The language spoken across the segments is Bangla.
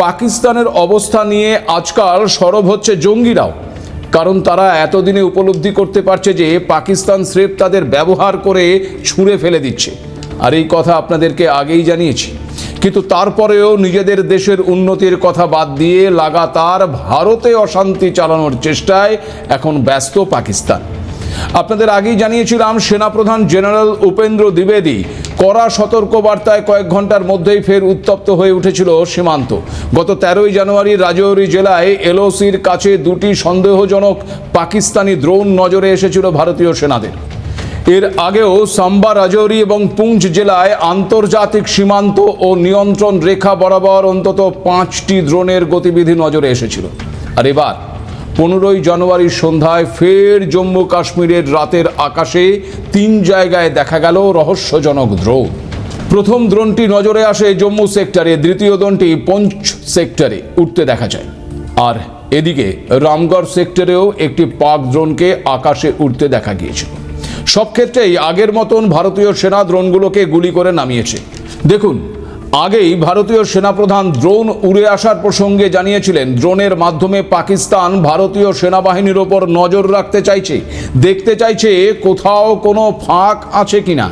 পাকিস্তানের অবস্থা নিয়ে আজকাল সরব হচ্ছে জঙ্গিরাও, কারণ তারা এতদিনে উপলব্ধি করতে পারছে যে পাকিস্তান স্রেফ তাদের ব্যবহার করে ছুঁড়ে ফেলে দিচ্ছে। আর এই কথা আপনাদেরকে আগেই জানিয়েছি, কিন্তু তারপরেও নিজেদের দেশের উন্নতির কথা বাদ দিয়ে লাগাতার ভারতে অশান্তি চালানোর চেষ্টায় এখন ব্যস্ত পাকিস্তান। আপনাদের আগেই জানিয়েছিলাম, সেনাপ্রধান জেনারেল উপেন্দ্র দ্বিবেদী কড়া সতর্কবার্তায় কয়েক ঘন্টার মধ্যেই ফের উত্তপ্ত হয়ে উঠেছিল সীমান্ত। গত 13ই জানুয়ারি রাজৌরি জেলায় এলওসির কাছে দুটি সন্দেহজনক পাকিস্তানি ড্রোন নজরে এসেছিল ভারতীয় সেনাদের। এর আগেও সাম্বা, রাজৌরি এবং পুঞ্চ জেলায় আন্তর্জাতিক সীমান্ত ও নিয়ন্ত্রণ রেখা বরাবর অন্তত 5টি ড্রোনের গতিবিধি নজরে এসেছিল। আর এবার 15ই জানুয়ারির সন্ধ্যায় ফের জম্মু কাশ্মীরের রাতের আকাশে 3 জায়গায় দেখা গেল রহস্যজনক ড্রোন। প্রথম ড্রোনটি নজরে আসে জম্মু সেক্টরে, দ্বিতীয় ড্রোনটি পুঞ্চ সেক্টরে উঠতে দেখা যায়। আর এদিকে রামগড় সেক্টরেও একটি পাক ড্রোনকে আকাশে উঠতে দেখা গিয়েছিল। সব ক্ষেত্রেই আগের মতন ভারতীয় সেনা ড্রোনগুলোকে গুলি করে নামিয়েছে। দেখুন, আগেই ভারতীয় সেনাপ্রধান ড্রোন উড়ে আসার প্রসঙ্গে জানিয়েছিলেন, ড্রোনের মাধ্যমে পাকিস্তান ভারতীয় সেনাবাহিনীর ওপর নজর রাখতে চাইছে, দেখতে চাইছে কোথাও কোনো ফাঁক আছে কিনা।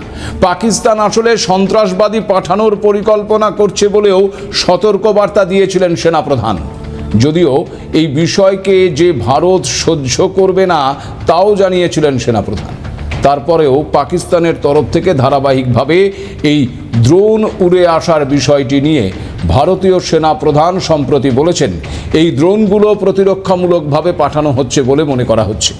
পাকিস্তান আসলে সন্ত্রাসবাদী পাঠানোর পরিকল্পনা করছে বলেও সতর্কবার্তা দিয়েছিলেন সেনাপ্রধান। যদিও এই বিষয়কে যে ভারত সহ্য করবে না তাও জানিয়েছিলেন সেনাপ্রধান। তারপরেও পাকিস্তানের তরফ থেকে ধারাবাহিকভাবে এই ড্রোন উড়ে আসার বিষয়টি নিয়ে ভারতীয় সেনা প্রধান সম্প্রতি বলেছেন, এই ড্রোনগুলো প্রতিরক্ষামূলকভাবে পাঠানো হচ্ছে বলে মনে করা হচ্ছে।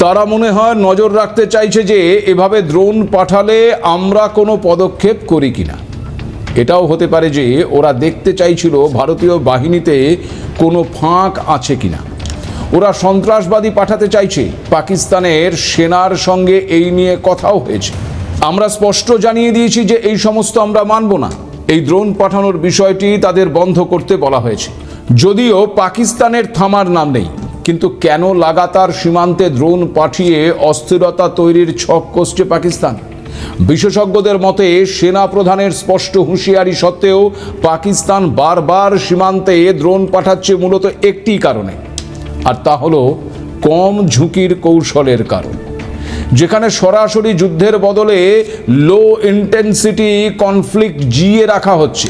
তারা মনে হয় নজর রাখতে চাইছে যে এভাবে ড্রোন পাঠালে আমরা কোনো পদক্ষেপ করি কিনা। এটাও হতে পারে যে ওরা দেখতে চাইছিল ভারতীয় বাহিনীতে কোনো ফাঁক আছে কিনা। ওরা সন্ত্রাসবাদী পাঠাতে চাইছে। পাকিস্তানের সেনার সঙ্গে এই নিয়ে কথাও হয়েছে। আমরা স্পষ্ট জানিয়ে দিয়েছি যে এই সমস্ত আমরা মানব না। এই ড্রোন পাঠানোর বিষয়টি তাদের বন্ধ করতে বলা হয়েছে। যদিও পাকিস্তানের থামার নাম নেই, কিন্তু কেন লাগাতার সীমান্তে ড্রোন পাঠিয়ে অস্থিরতা তৈরির ছক কষছে পাকিস্তান? বিশেষজ্ঞদের মতে সেনা প্রধানের স্পষ্ট হুঁশিয়ারি সত্ত্বেও পাকিস্তান বারবার সীমান্তে ড্রোন পাঠাচ্ছে মূলত একটি কারণে, আর তা হলো কম ঝুঁকির কৌশলের কারণ। যেখানে সরাসরি যুদ্ধের বদলে লো ইন্টেন্সিটি কনফ্লিক্ট জিয়ে রাখা হচ্ছে।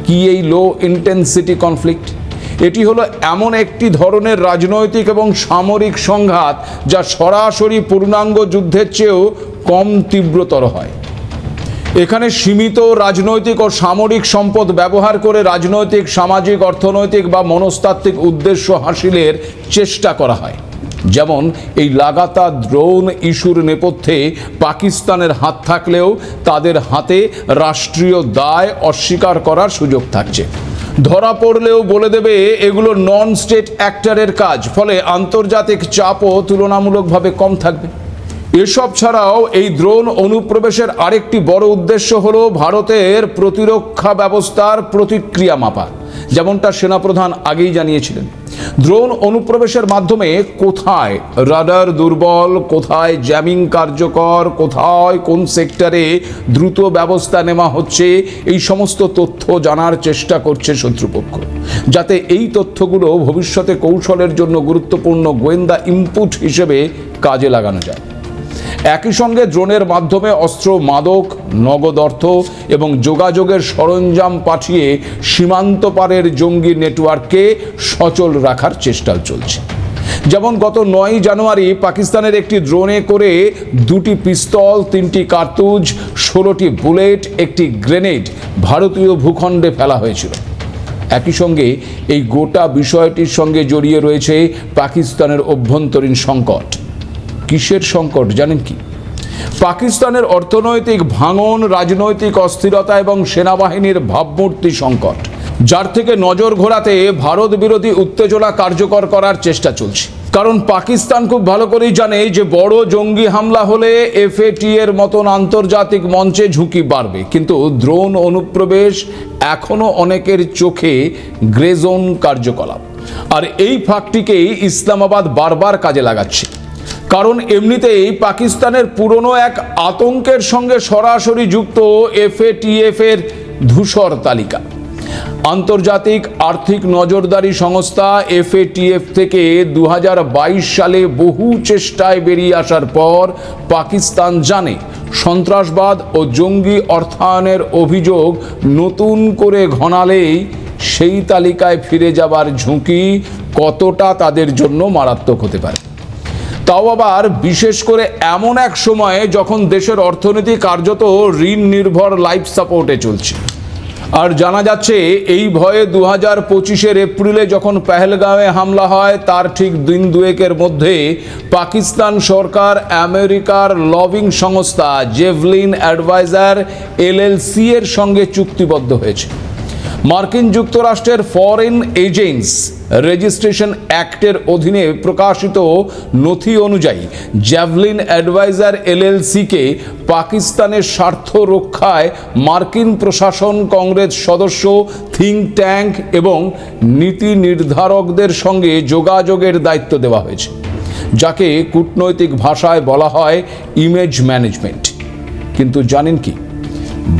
কি এই লো ইন্টেন্সিটি কনফ্লিক্ট? এটি হলো এমন একটি ধরনের রাজনৈতিক এবং সামরিক সংঘাত যা সরাসরি পূর্ণাঙ্গ যুদ্ধের চেয়েও কম তীব্রতর হয়। এখানে সীমিত রাজনৈতিক ও সামরিক সম্পদ ব্যবহার করে রাজনৈতিক, সামাজিক, অর্থনৈতিক বা মনস্তাত্ত্বিক উদ্দেশ্য হাসিলের চেষ্টা করা হয়। যেমন এই লাগাতার ড্রোন ইস্যুর নেপথ্যে পাকিস্তানের হাত থাকলেও তাদের হাতে রাষ্ট্রীয় দায় অস্বীকার করার সুযোগ থাকছে। ধরা পড়লেও বলে দেবে এগুলো নন স্টেট অ্যাক্টরের কাজ, ফলে আন্তর্জাতিক চাপও তুলনামূলকভাবে কম থাকবে। এসব ছাড়াও এই ড্রোন অনুপ্রবেশের আরেকটি বড় উদ্দেশ্য হলো ভারতের প্রতিরক্ষা ব্যবস্থার প্রতিক্রিয়া মাপা, যেমনটা সেনাপ্রধান আগেই জানিয়েছিলেন। ড্রোন অনুপ্রবেশের মাধ্যমে কোথায় রাডার দুর্বল, কোথায় জ্যামিং কার্যকর, কোথায় কোন সেক্টরে দ্রুত ব্যবস্থা নেওয়া হচ্ছে, এই সমস্ত তথ্য জানার চেষ্টা করছে শত্রুপক্ষ, যাতে এই তথ্যগুলো ভবিষ্যতে কৌশলের জন্য গুরুত্বপূর্ণ গোয়েন্দা ইনপুট হিসেবে কাজে লাগানো যায়। একই সঙ্গে ড্রোনের মাধ্যমে অস্ত্র, মাদক, নগদ অর্থ এবং যোগাযোগের সরঞ্জাম পাঠিয়ে সীমান্ত পারের জঙ্গি নেটওয়ার্ককে সচল রাখার চেষ্টা চলছে। যেমন গত 9ই জানুয়ারি পাকিস্তানের একটি ড্রোনে করে 2টি পিস্তল, 3টি কার্তুজ, 16টি বুলেট, একটি গ্রেনেড ভারতীয় ভূখণ্ডে ফেলা হয়েছিল। একই সঙ্গে এই গোটা বিষয়টির সঙ্গে জড়িয়ে রয়েছে পাকিস্তানের অভ্যন্তরীণ সংকট। কিসের সংকট জানেন কি? পাকিস্তানের অর্থনৈতিক ভাঙন, রাজনৈতিক অস্থিরতা এবং সেনাবাহিনীর ভাবমূর্তি সংকট, যার থেকে নজর ঘোরাতে ভারত বিরোধী উত্তেজনা কার্যকর করার চেষ্টা চলছে। কারণ পাকিস্তান খুব ভালো করেই জানে যে বড় জঙ্গি হামলা হলে FAT-এর মতন আন্তর্জাতিক মঞ্চে ঝুঁকি বাড়বে, কিন্তু ড্রোন অনুপ্রবেশ এখনো অনেকের চোখে গ্রে জোন কার্যকলাপ। আর এই ফাঁকটিকেই ইসলামাবাদ বারবার কাজে লাগাচ্ছে। কারণ এমনিতেই পাকিস্তানের পুরনো এক আতঙ্কের সঙ্গে সরাসরি যুক্ত FATF-এর ধূসর তালিকা। আন্তর্জাতিক আর্থিক নজরদারি সংস্থা FATF থেকে 2022 সালে বহু চেষ্টায় বেরিয়ে আসার পর পাকিস্তান জানে সন্ত্রাসবাদ ও জঙ্গি অর্থায়নের অভিযোগ নতুন করে ঘনালেই সেই তালিকায় ফিরে যাবার ঝুঁকি কতটা তাদের জন্য মারাত্মক হতে পারে। তাও আবার বিশেষ করে এমন এক সময়ে যখন দেশের অর্থনীতি কার্যত ঋণ নির্ভর লাইফ সাপোর্টে চলছে। আর জানা যাচ্ছে এই ভয়ে 2025 এপ্রিলে যখন পেহেলগাঁওয়ে হামলা হয় তার ঠিক দিন দুয়েকের মধ্যে পাকিস্তান সরকার আমেরিকার লবিং সংস্থা জেভলিন অ্যাডভাইজার LLC এর সঙ্গে চুক্তিবদ্ধ হয়েছে। মার্কিন যুক্তরাষ্ট্রের ফরেন এজেন্টস রেজিস্ট্রেশন অ্যাক্টের অধীনে প্রকাশিত নথি অনুযায়ী জ্যাভলিন অ্যাডভাইজার LLC-কে পাকিস্তানের স্বার্থ রক্ষায় মার্কিন প্রশাসন, কংগ্রেস সদস্য, থিঙ্ক ট্যাঙ্ক এবং নীতি নির্ধারকদের সঙ্গে যোগাযোগের দায়িত্ব দেওয়া হয়েছে, যাকে কূটনৈতিক ভাষায় বলা হয় ইমেজ ম্যানেজমেন্ট। কিন্তু জানেন কি,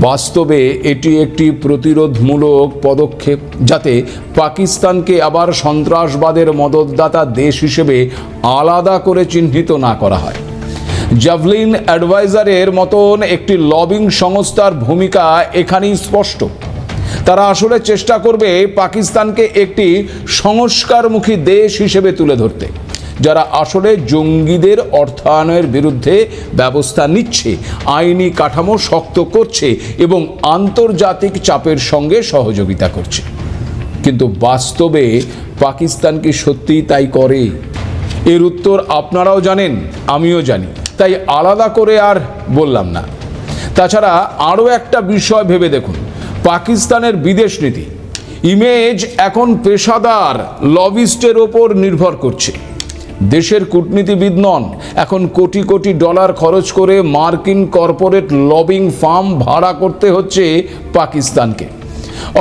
বাস্তবে এটি একটি প্রতিরোধমূলক পদক্ষেপ, যাতে পাকিস্তানকে আবার সন্ত্রাসবাদের মদতদাতা দেশ হিসেবে আলাদা করে চিহ্নিত না করা হয়। জ্যাভলিন অ্যাডভাইজারের মতন একটি লবিং সংস্থার ভূমিকা এখানেই স্পষ্ট। তারা আসলে চেষ্টা করবে পাকিস্তানকে একটি সংস্কারমুখী দেশ হিসেবে তুলে ধরতে, যারা আসলে জঙ্গিদের অর্থায়নের বিরুদ্ধে ব্যবস্থা নিচ্ছে, আইনি কাঠামো শক্ত করছে এবং আন্তর্জাতিক চাপের সঙ্গে সহযোগিতা করছে। কিন্তু বাস্তবে পাকিস্তান কি সত্যিই তাই করে? এর উত্তর আপনারাও জানেন, আমিও জানি, তাই আলাদা করে আর বললাম না। তাছাড়া আরও একটা বিষয় ভেবে দেখুন, পাকিস্তানের বিদেশ নীতি ইমেজ এখন পেশাদার লবিস্টের ওপর নির্ভর করছে। দেশের কূটনীতিবিদ নন, এখন কোটি কোটি ডলার খরচ করে মার্কিন কর্পোরেট লবিং ফার্ম ভাড়া করতে হচ্ছে পাকিস্তানকে।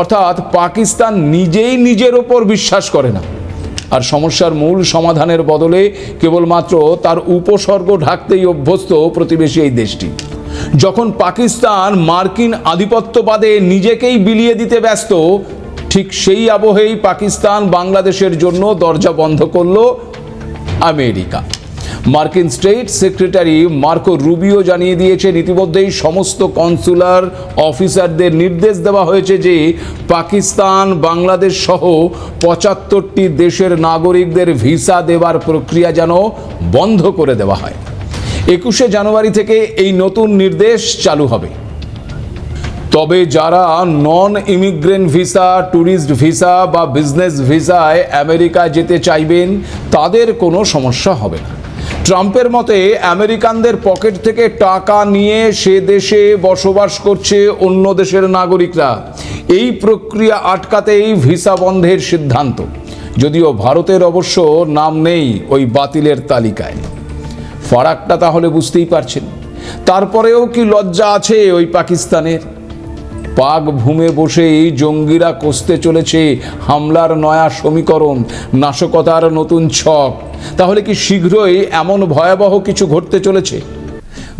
অর্থাৎ পাকিস্তান নিজেই নিজের ওপর বিশ্বাস করে না, আর সমস্যার মূল সমাধানের বদলে কেবলমাত্র তার উপসর্গ ঢাকতেই অভ্যস্ত প্রতিবেশী এই দেশটি। যখন পাকিস্তান মার্কিন আধিপত্যবাদে নিজেকেই বিলিয়ে দিতে ব্যস্ত, ঠিক সেই আবহেই পাকিস্তান বাংলাদেশের জন্য দরজা বন্ধ করল আমেরিকা। মার্কিন স্টেট সেক্রেটারি মার্কো রুবিও জানিয়ে দিয়েছেন, ইতিমধ্যেই সমস্ত কনসুলার অফিসারদের নির্দেশ দেওয়া হয়েছে যে পাকিস্তান, বাংলাদেশ সহ 75টি দেশের নাগরিকদের ভিসা দেওয়ার প্রক্রিয়া যেন বন্ধ করে দেওয়া হয়। 21শে জানুয়ারি থেকে এই নতুন নির্দেশ চালু হবে। তবে যারা non immigrant visa, tourist visa বা বিজনেস ভিসায় আমেরিকা যেতে চাইবেন তাদের কোনো সমস্যা হবে না। ট্রাম্পের মতে আমেরিকানদের পকেট থেকে টাকা নিয়ে সে দেশে বসবাস করছে অন্য দেশের নাগরিকরা। এই প্রক্রিয়া আটকাতেই ভিসা বন্ধের সিদ্ধান্ত, যদিও ভারতের অবশ্য নাম নেই ওই বাতিলের তালিকায়। ফারাকটা তাহলে বুঝতেই পারছেন। তারপরেও কি লজ্জা আছে ওই পাকিস্তানের? পাক ভূমে বসেই জঙ্গিরা কষতে চলেছে হামলার নয়া সমীকরণ, নাশকতার নতুন ছক। তাহলে কি শীঘ্রই এমন ভয়াবহ কিছু ঘটতে চলেছে?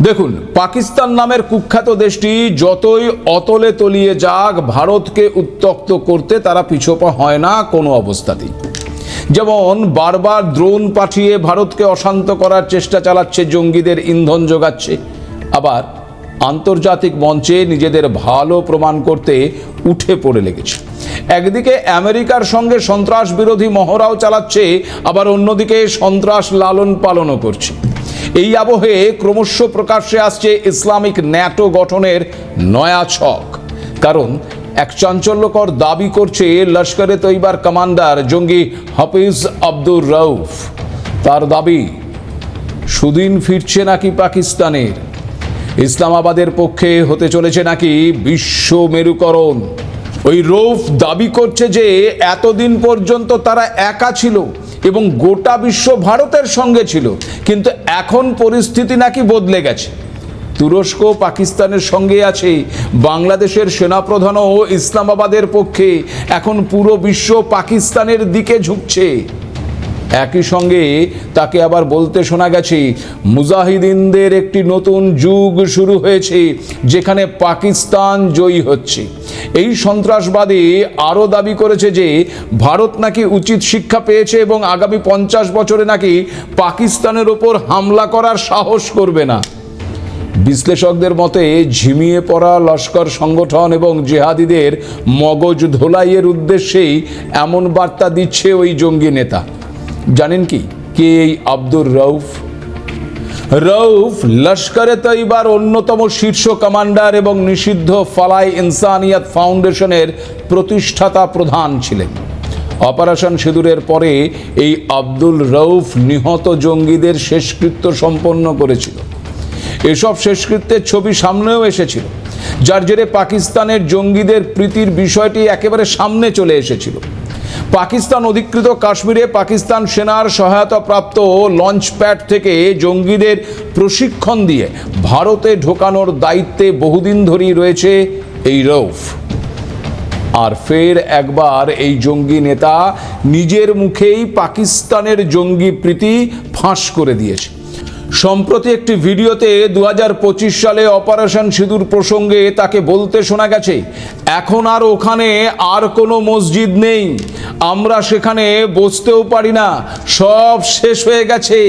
দেখুন, পাকিস্তান নামের কুখ্যাত দেশটি যতই অতলে তলিয়ে যাক, ভারতকে উত্তক্ত করতে তারা পিছপা হয় না কোনো অবস্থাতেই। যেমন বারবার ড্রোন পাঠিয়ে ভারতকে অশান্ত করার চেষ্টা চালাচ্ছে, জঙ্গিদের ইন্ধন যোগাচ্ছে, আবার আন্তর্জাতিক মঞ্চে নিজেদের ভালো প্রমাণ করতে উঠে পড়ে লেগেছে। একদিকে আমেরিকার সঙ্গে সন্ত্রাস বিরোধী মহড়াও চালাচ্ছে, আবার অন্যদিকে সন্ত্রাস লালন পালনও করছে। এই আবহে ক্রমশ প্রকাশ্যে আসছে ইসলামিক ন্যাটো গঠনের নয়া ছক। কারণ এক চাঞ্চল্যকর দাবি করছে লস্করে তৈবার কমান্ডার জঙ্গি হাফিজ আব্দুর রউফ। তার দাবি, সুদিন ফিরছে নাকি পাকিস্তানের। ইসলামাবাদের পক্ষে হতে চলেছে নাকি বিশ্ব মেরুকরণ। ওই রউফ দাবি করছে যে এতদিন পর্যন্ত তারা একা ছিল এবং গোটা বিশ্ব ভারতের সঙ্গে ছিল, কিন্তু এখন পরিস্থিতি নাকি বদলে গেছে। তুরস্ক পাকিস্তানের সঙ্গে আছে, বাংলাদেশের সেনাপ্রধানও ইসলামাবাদের পক্ষে, এখন পুরো বিশ্ব পাকিস্তানের দিকে ঝুঁকছে। একই সঙ্গে তাকে আবার বলতে শোনা গেছে মুজাহিদিনদের একটি নতুন যুগ শুরু হয়েছে, যেখানে পাকিস্তান জয়ী হচ্ছে। এই সন্ত্রাসবাদী আরও দাবি করেছে যে ভারত নাকি উচিত শিক্ষা পেয়েছে এবং আগামী 50 বছরে নাকি পাকিস্তানের ওপর হামলা করার সাহস করবে না। বিশ্লেষকদের মতে ঝিমিয়ে পড়া লস্কর সংগঠন এবং জিহাদিদের মগজ ধোলাইয়ের উদ্দেশ্যেই এমন বার্তা দিচ্ছে ওই জঙ্গি নেতা। জানেন কি কে এই আব্দুর রউফ? রউফ লস্করে তৈবার অন্যতম শীর্ষ কমান্ডার এবং নিষিদ্ধ ফালাই ইনসানিয়াত ফাউন্ডেশনের প্রতিষ্ঠাতা প্রধান ছিলেন। অপারেশন সিঁদুরের পরে এই আব্দুল রউফ নিহত জঙ্গিদের শেষকৃত্য সম্পন্ন করেছিল। এসব শেষকৃত্যের ছবি সামনেও এসেছিল, যার জেরে পাকিস্তানের জঙ্গিদের প্রীতির বিষয়টি একেবারে সামনে চলে এসেছিল। পাকিস্তান অধিকৃত কাশ্মীরে পাকিস্তান সেনার সহায়তাপ্রাপ্ত লঞ্চপ্যাড থেকে জঙ্গিদের প্রশিক্ষণ দিয়ে ভারতে ঢোকানোর দায়িত্বে বহুদিন ধরেই রয়েছে এই রউফ। আর ফের একবার এই জঙ্গি নেতা নিজের মুখেই পাকিস্তানের জঙ্গি প্রীতি ফাঁস করে দিয়েছে। সম্প্রতি একটি ভিডিওতে 2025 সালে অপারেশন সিঁদুর প্রসঙ্গে তাকে বলতে শোনা গেছে, এখন আর ওখানে আর কোনো মসজিদ নেই, আমরা সেখানে বসতেও পারি না, সব শেষ হয়ে গেছে,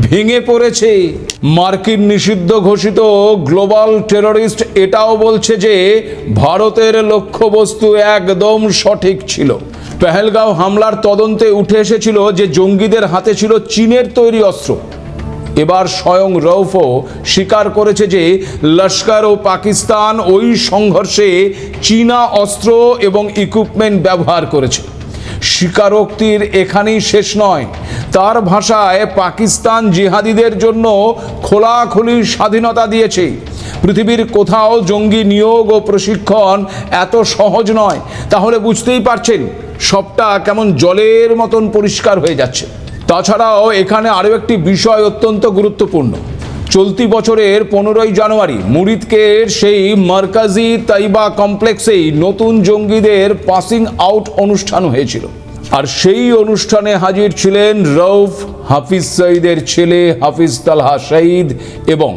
ভেঙে পড়েছে। মার্কিন নিষিদ্ধ ঘোষিত গ্লোবাল টেররিস্ট এটাও বলছে যে ভারতের লক্ষ্যবস্তু একদম সঠিক ছিল। পেহেলগাঁও হামলার তদন্তে উঠে এসেছিল যে জঙ্গিদের হাতে ছিল চীনের তৈরি অস্ত্র। এবার স্বয়ং রউফও স্বীকার করেছে যে লস্কর ও পাকিস্তান ওই সংঘর্ষে চীনা অস্ত্র এবং ইকুইপমেন্ট ব্যবহার করেছে। স্বীকারোক্তির এখানেই শেষ নয়। তার ভাষায় পাকিস্তান জিহাদিদের জন্য খোলাখুলি স্বাধীনতা দিয়েছে। পৃথিবীর কোথাও জঙ্গি নিয়োগ ও প্রশিক্ষণ এত সহজ নয়। তাহলে বুঝতেই পারছেন সবটা কেমন জলের মতন পরিষ্কার হয়ে যাচ্ছে। তাছাড়াও এখানে আরও একটি বিষয় অত্যন্ত গুরুত্বপূর্ণ। চলতি বছরের 15ই জানুয়ারি মুরিদকের সেই মার্কাজি তাইবা কমপ্লেক্সেই নতুন জঙ্গিদের পাসিং আউট অনুষ্ঠান হয়েছিল। আর সেই অনুষ্ঠানে হাজির ছিলেন রউফ, হাফিজ সঈদের ছেলে হাফিজ তালহা শহীদ এবং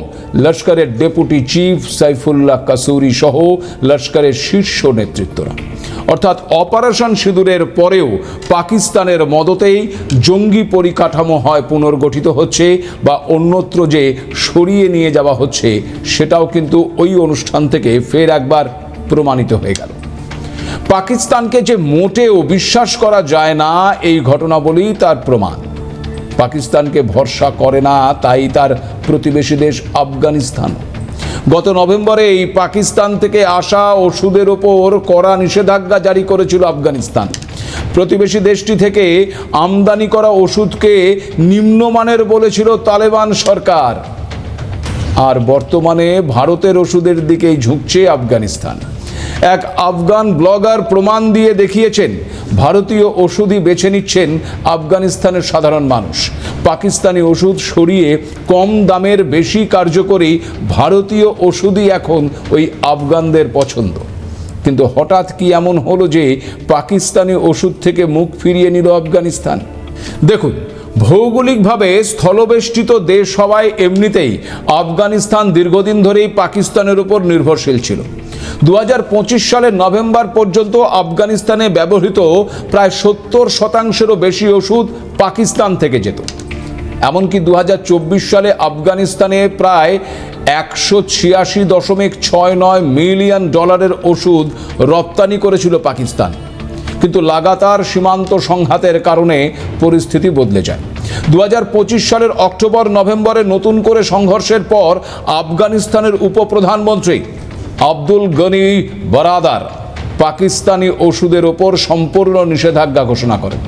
লস্করের ডেপুটি চিফ সাইফুল্লাহ কাসুরি সহ লস্করের শীর্ষ নেতৃত্বরা। অর্থাৎ অপারেশন সিঁদুরের পরেও পাকিস্তানের মদতেই জঙ্গি পরিকাঠামো হয় পুনর্গঠিত হচ্ছে বা অন্যত্র যে সরিয়ে নিয়ে যাওয়া হচ্ছে, সেটাও কিন্তু ওই অনুষ্ঠান থেকে ফের একবার প্রমাণিত হয়ে গেল। পাকিস্তানকে যে মোটেও বিশ্বাস করা যায় না, এই ঘটনাবলী তার প্রমাণ। পাকিস্তানকে ভরসা করে না তাই তার প্রতিবেশী দেশ আফগানিস্তান। গত নভেম্বরে এই পাকিস্তান থেকে আসা ওষুধের ওপর কড়া নিষেধাজ্ঞা জারি করেছিল আফগানিস্তান। প্রতিবেশী দেশটি থেকে আমদানি করা ওষুধকে নিম্নমানের বলেছিল তালেবান সরকার। আর বর্তমানে ভারতের ওষুধের দিকেই ঝুঁকছে আফগানিস্তান। এক আফগান ব্লগার প্রমাণ দিয়ে দেখিয়েছেন ভারতীয় ওষুধই বেছে নিচ্ছেন আফগানিস্তানের সাধারণ মানুষ। পাকিস্তানি ওষুধ সরিয়ে কম দামের বেশি কার্যকরী ভারতীয় ওষুধই এখন ওই আফগানদের পছন্দ। কিন্তু হঠাৎ কি এমন হলো যে পাকিস্তানি ওষুধ থেকে মুখ ফিরিয়ে নিল আফগানিস্তান? দেখুন, ভৌগোলিকভাবে স্থলবেষ্টিত দেশ হওয়ায় এমনিতেই আফগানিস্তান দীর্ঘদিন ধরেই পাকিস্তানের উপর নির্ভরশীল ছিল। 2025 সালের নভেম্বর পর্যন্ত আফগানিস্তানে ব্যবহৃত প্রায় 70% বেশি ওষুধ পাকিস্তান থেকে যেত। এমনকি 2024 সালে আফগানিস্তানে প্রায় $186.69 মিলিয়ন ওষুধ রপ্তানি করেছিল পাকিস্তান। কিন্তু লাগাতার সীমান্ত সংঘাতের কারণে পরিস্থিতি বদলে যায়। 2025 সালের অক্টোবর নভেম্বরে নতুন করে সংঘর্ষের পর আফগানিস্তানের উপপ্রধানমন্ত্রী আব্দুল গনি বারাদার পাকিস্তানি ওষুধের ওপর সম্পূর্ণ নিষেধাজ্ঞা ঘোষণা করেন।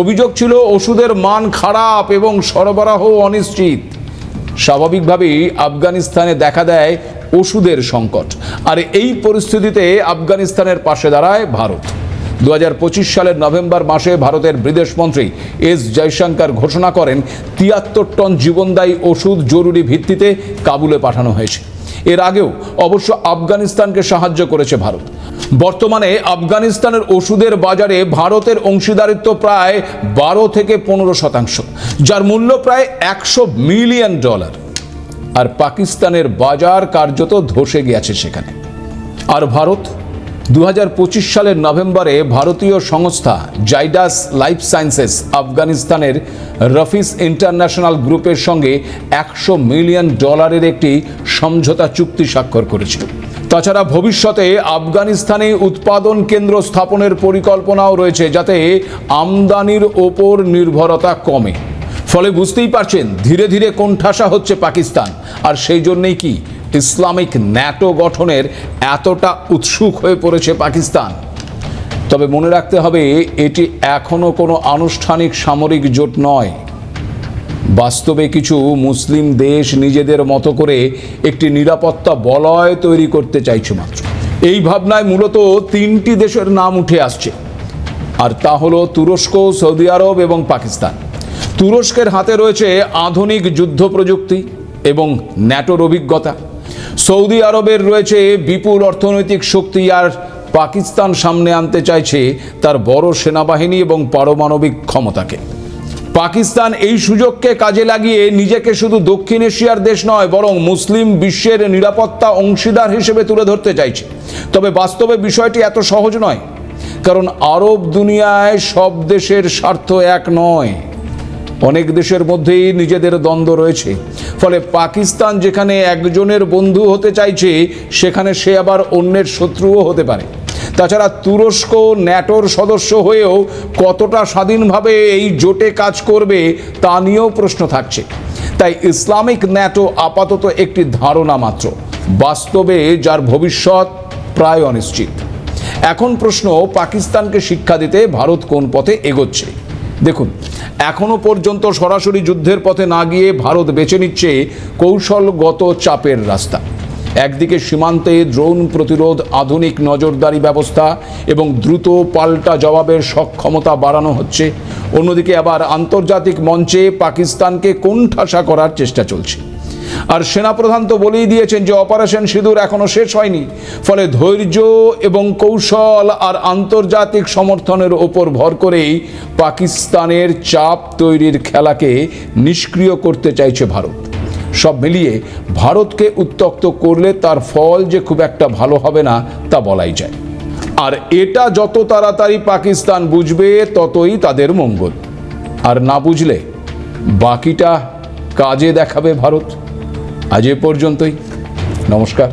অভিযোগ ছিল ওষুধের মান খারাপ এবং সরবরাহ অনিশ্চিত। স্বাভাবিকভাবেই আফগানিস্তানে দেখা দেয় ওষুধের সংকট। আর এই পরিস্থিতিতে আফগানিস্তানের পাশে দাঁড়ায় ভারত। 2025 সালের নভেম্বর মাসে ভারতের বিদেশমন্ত্রী এস জয়শঙ্কর ঘোষণা করেন 73 টন জীবনদায়ী ওষুধ জরুরি ভিত্তিতে কাবুলে পাঠানো হয়েছে। এর আগেও অবশ্য আফগানিস্তানকে সাহায্য করেছে ভারত। বর্তমানে আফগানিস্তানের ওষুধের বাজারে ভারতের অংশীদারিত্ব প্রায় 12 থেকে 15%, যার মূল্য প্রায় $100 মিলিয়ন। আর পাকিস্তানের বাজার কার্যত ধসে গেছে সেখানে। আর ভারত 2025 সালের নভেম্বরে ভারতীয় সংস্থা জাইডাস লাইফ সায়েন্সেস আফগানিস্তানের রফিস ইন্টারন্যাশনাল গ্রুপের সঙ্গে $100 মিলিয়ন একটি সমঝোতা চুক্তি স্বাক্ষর করেছে। তাছাড়া ভবিষ্যতে আফগানিস্তানে উৎপাদন কেন্দ্র স্থাপনের পরিকল্পনাও রয়েছে, যাতে আমদানির ওপর নির্ভরতা কমে। ফলে বুঝতেই পারছেন ধীরে ধীরে কোণঠাসা হচ্ছে পাকিস্তান। আর সেই জন্যই কি ইসলামিক ন্যাটো গঠনের এতটা উৎসুক হয়ে পড়েছে পাকিস্তান। তবে মনে রাখতে হবে, এটি এখনো কোনো আনুষ্ঠানিক সামরিক জোট নয়। বাস্তবে কিছু মুসলিম দেশ নিজেদের মতো করে একটি নিরাপত্তা বলয় তৈরি করতে চাইছে মাত্র। এই ভাবনায় মূলত 3টি দেশের নাম উঠে আসছে, আর তা হলো তুরস্ক, সৌদি আরব এবং পাকিস্তান। তুরস্কের হাতে রয়েছে আধুনিক যুদ্ধ প্রযুক্তি এবং ন্যাটোর অভিজ্ঞতা। সৌদি আরবের রয়েছে বিপুল অর্থনৈতিক শক্তি, আর পাকিস্তান সামনে আনতে চাইছে তার বড় সেনাবাহিনী এবং পারমাণবিক ক্ষমতাকে। পাকিস্তান এই সুযোগকে কাজে লাগিয়ে নিজেকে শুধু দক্ষিণ এশিয়ার দেশ নয়, বরং মুসলিম বিশ্বের নিরাপত্তা অংশীদার হিসেবে তুলে ধরতে চাইছে। তবে বাস্তবে বিষয়টি এত সহজ নয়, কারণ আরব দুনিয়ায় সব দেশের স্বার্থ এক নয়। অনেক দেশের মধ্যেই নিজেদের দ্বন্দ্ব রয়েছে। ফলে পাকিস্তান যেখানে একজনের বন্ধু হতে চাইছে, সেখানে সে আবার অন্যের শত্রুও হতে পারে। তাছাড়া তুরস্ক ন্যাটোর সদস্য হয়েও কতটা স্বাধীনভাবে এই জোটে কাজ করবে তা নিয়েও প্রশ্ন থাকছে। তাই ইসলামিক ন্যাটো আপাতত একটি ধারণা মাত্র, বাস্তবে যার ভবিষ্যৎ প্রায় অনিশ্চিত। এখন প্রশ্ন, পাকিস্তানকে শিক্ষা দিতে ভারত কোন পথে এগোচ্ছে। দেখুন, এখনো পর্যন্ত সরাসরি যুদ্ধের পথে না গিয়ে ভারত বেছে নিচ্ছে কৌশলগত চাপের রাস্তা। একদিকে সীমান্তে ড্রোন প্রতিরোধ, আধুনিক নজরদারি ব্যবস্থা এবং দ্রুত পাল্টা জবাবের সক্ষমতা বাড়ানো হচ্ছে। অন্যদিকে আবার আন্তর্জাতিক মঞ্চে পাকিস্তানকে কোণঠাসা করার চেষ্টা চলছে। আর সেনাপ্রধান তো বলেই দিয়েছেন যে অপারেশন সিঁদুর এখনো শেষ হয়নি। ফলে ধৈর্য এবং কৌশল আর আন্তর্জাতিক সমর্থনের ওপর ভর করেই পাকিস্তানের চাপ তৈরির খেলাকে নিষ্ক্রিয় করতে চাইছে ভারত। সব মিলিয়ে ভারতকে উত্ত্যক্ত করলে তার ফল যে খুব একটা ভালো হবে না তা বলাই যায়। আর এটা যত তাড়াতাড়ি পাকিস্তান বুঝবে, ততই তাদের মঙ্গল। আর না বুঝলে বাকিটা কাজে দেখাবে ভারত। আজ এ পর্যন্তই। নমস্কার।